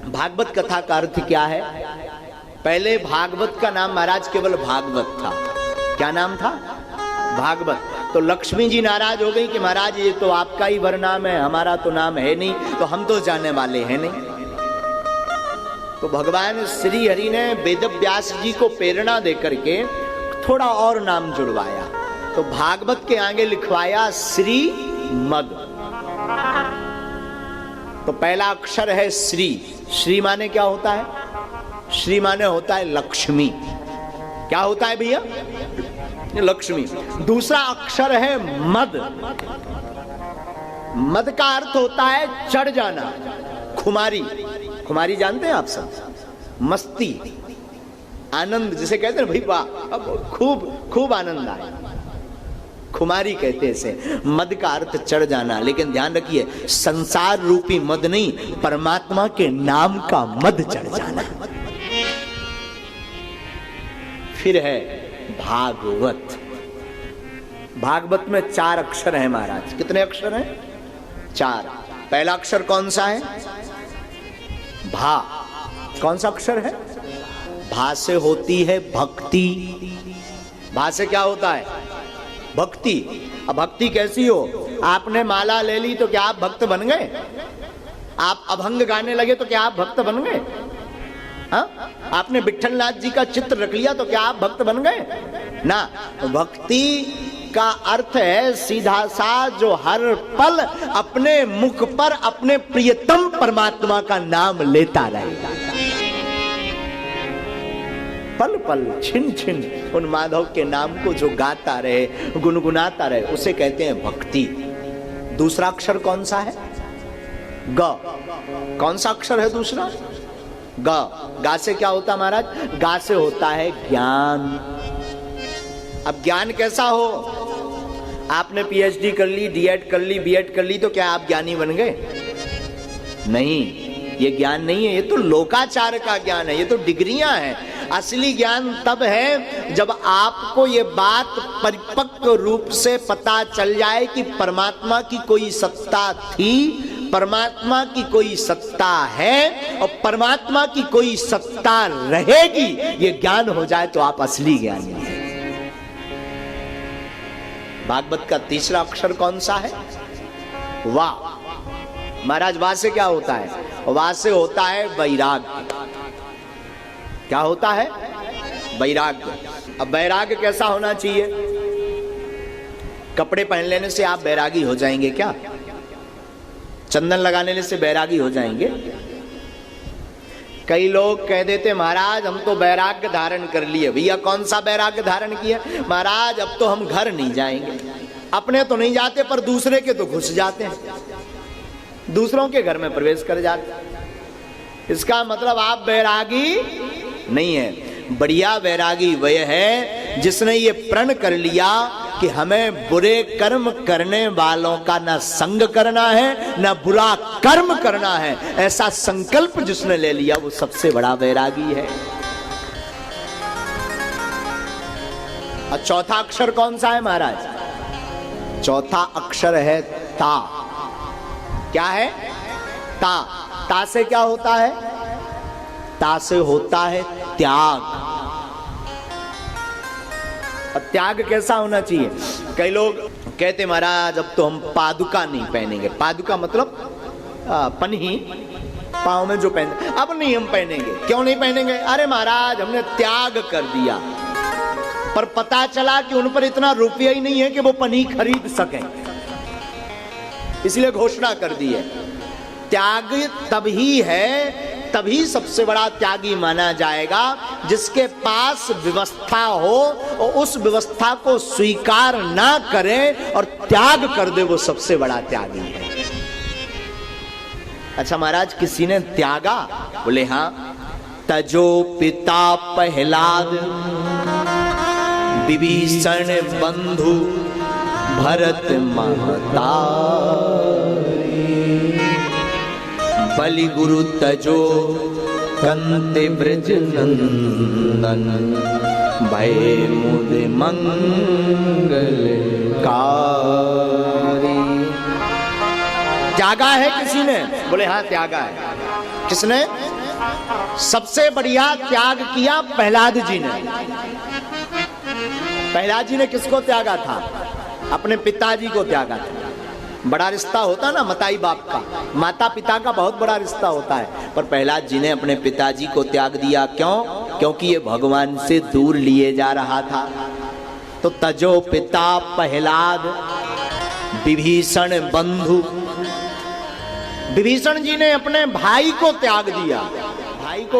भागवत कथा का अर्थ क्या है? पहले भागवत का नाम महाराज केवल भागवत था। क्या नाम था? भागवत। तो लक्ष्मी जी नाराज हो गई कि महाराज ये तो आपका ही वरनाम है, हमारा तो नाम है नहीं, तो हम तो जाने वाले हैं नहीं। तो भगवान श्री हरि ने वेद व्यास जी को प्रेरणा देकर के थोड़ा और नाम जुड़वाया। तो भागवत के आगे लिखवाया श्री मद। तो पहला अक्षर है श्री। श्री माने क्या होता है? श्री माने होता है लक्ष्मी। क्या होता है भैया? लक्ष्मी। दूसरा अक्षर है मद। मद का अर्थ होता है चढ़ जाना, खुमारी। खुमारी जानते हैं आप सब? मस्ती, आनंद, जिसे कहते हैं भाई वाह अब खूब आनंद आए, खुमारी कहते हैं इसे। मद का अर्थ चढ़ जाना। लेकिन ध्यान रखिए, संसार रूपी मद नहीं, परमात्मा के नाम का मद चढ़ जाना। फिर है भागवत। भागवत में 4 अक्षर हैं महाराज। कितने अक्षर हैं? 4। पहला अक्षर कौन सा है? भा। कौन सा अक्षर है? भा से होती है भक्ति। भा से क्या होता है? भक्ति। अब भक्ति कैसी हो? आपने माला ले ली तो क्या आप भक्त बन गए? आप अभंग गाने लगे तो क्या आप भक्त बन गए? हाँ? आपने विठलनाथ जी का चित्र रख लिया तो क्या आप भक्त बन गए? ना। भक्ति का अर्थ है सीधा सा जो हर पल अपने मुख पर अपने प्रियतम परमात्मा का नाम लेता रहेगा। पल पल छिन छिन उन माधव के नाम को जो गाता रहे, गुनगुनाता रहे, उसे कहते हैं भक्ति। दूसरा अक्षर कौन सा है? ग। कौन सा अक्षर है दूसरा? ग। गा से क्या होता महाराज? गा से होता है ज्ञान। अब ज्ञान कैसा हो? आपने पीएचडी कर ली, डीएड कर ली, बीएड कर ली तो क्या आप ज्ञानी बन गए? नहीं, ये ज्ञान नहीं है, ये तो लोकाचार का ज्ञान है, ये तो डिग्रियां हैं। असली ज्ञान तब है जब आपको ये बात परिपक्व रूप से पता चल जाए कि परमात्मा की कोई सत्ता थी, परमात्मा की कोई सत्ता है और परमात्मा की कोई सत्ता रहेगी। ये ज्ञान हो जाए तो आप असली ज्ञानी हैं। भागवत का तीसरा अक्षर कौन सा है? वाह। महाराज वाह से क्या होता है? वाह से होता है वैराग्य। क्या होता है? वैराग्य। अब वैराग्य कैसा होना चाहिए? कपड़े पहन लेने से आप बैरागी हो जाएंगे क्या? चंदन लगा लेने से बैरागी हो जाएंगे? कई लोग कह देते महाराज हम तो वैराग्य धारण कर लिए। भैया कौन सा वैराग्य धारण किया? महाराज अब तो हम घर नहीं जाएंगे। अपने तो नहीं जाते पर दूसरे के तो घुस जाते हैं, दूसरों के घर में प्रवेश कर जाते हैं। इसका मतलब आप वैरागी नहीं है। बढ़िया वैरागी वह है जिसने ये प्रण कर लिया कि हमें बुरे कर्म करने वालों का ना संग करना है, ना बुरा कर्म करना है। ऐसा संकल्प जिसने ले लिया वो सबसे बड़ा वैरागी है। और चौथा अक्षर कौन सा है महाराज? चौथा अक्षर है ता। क्या है? ता। ता से क्या होता है? ता से होता है त्याग। अब त्याग कैसा होना चाहिए? कई लोग कहते महाराज अब तो हम पादुका नहीं पहनेंगे। पादुका मतलब पन्ही, पांव में जो पहनते, अब नहीं हम पहनेंगे। क्यों नहीं पहनेंगे? अरे महाराज हमने त्याग कर दिया। पर पता चला कि उन पर इतना रुपया ही नहीं है कि वो पन्ही खरीद सकें, इसलिए घोषणा कर दी है। त्याग तभी है, तभी सबसे बड़ा त्यागी माना जाएगा जिसके पास व्यवस्था हो और उस व्यवस्था को स्वीकार ना करे और त्याग कर दे, वो सबसे बड़ा त्यागी है। अच्छा महाराज किसी ने त्यागा? बोले हाँ। तजो पिता प्रहलाद, विभीषण बंधु भरत महतारी, बलि गुरु तजो कंते ब्रज नंदन, भय मुद मंगल कारी। त्यागा है किसी ने? बोले हाँ त्यागा है। किसने? सबसे बढ़िया त्याग किया प्रहलाद जी ने। प्रहलाद जी ने किसको त्यागा था? अपने पिताजी को त्यागा था। बड़ा रिश्ता होता ना मताई बाप का, माता पिता का बहुत बड़ा रिश्ता होता है, पर प्रहलाद जी ने अपने पिताजी को त्याग दिया। क्यों? क्योंकि ये भगवान से दूर लिए जा रहा था। तो तजो पिता प्रहलाद विभीषण बंधु। विभीषण जी ने अपने भाई को त्याग दिया।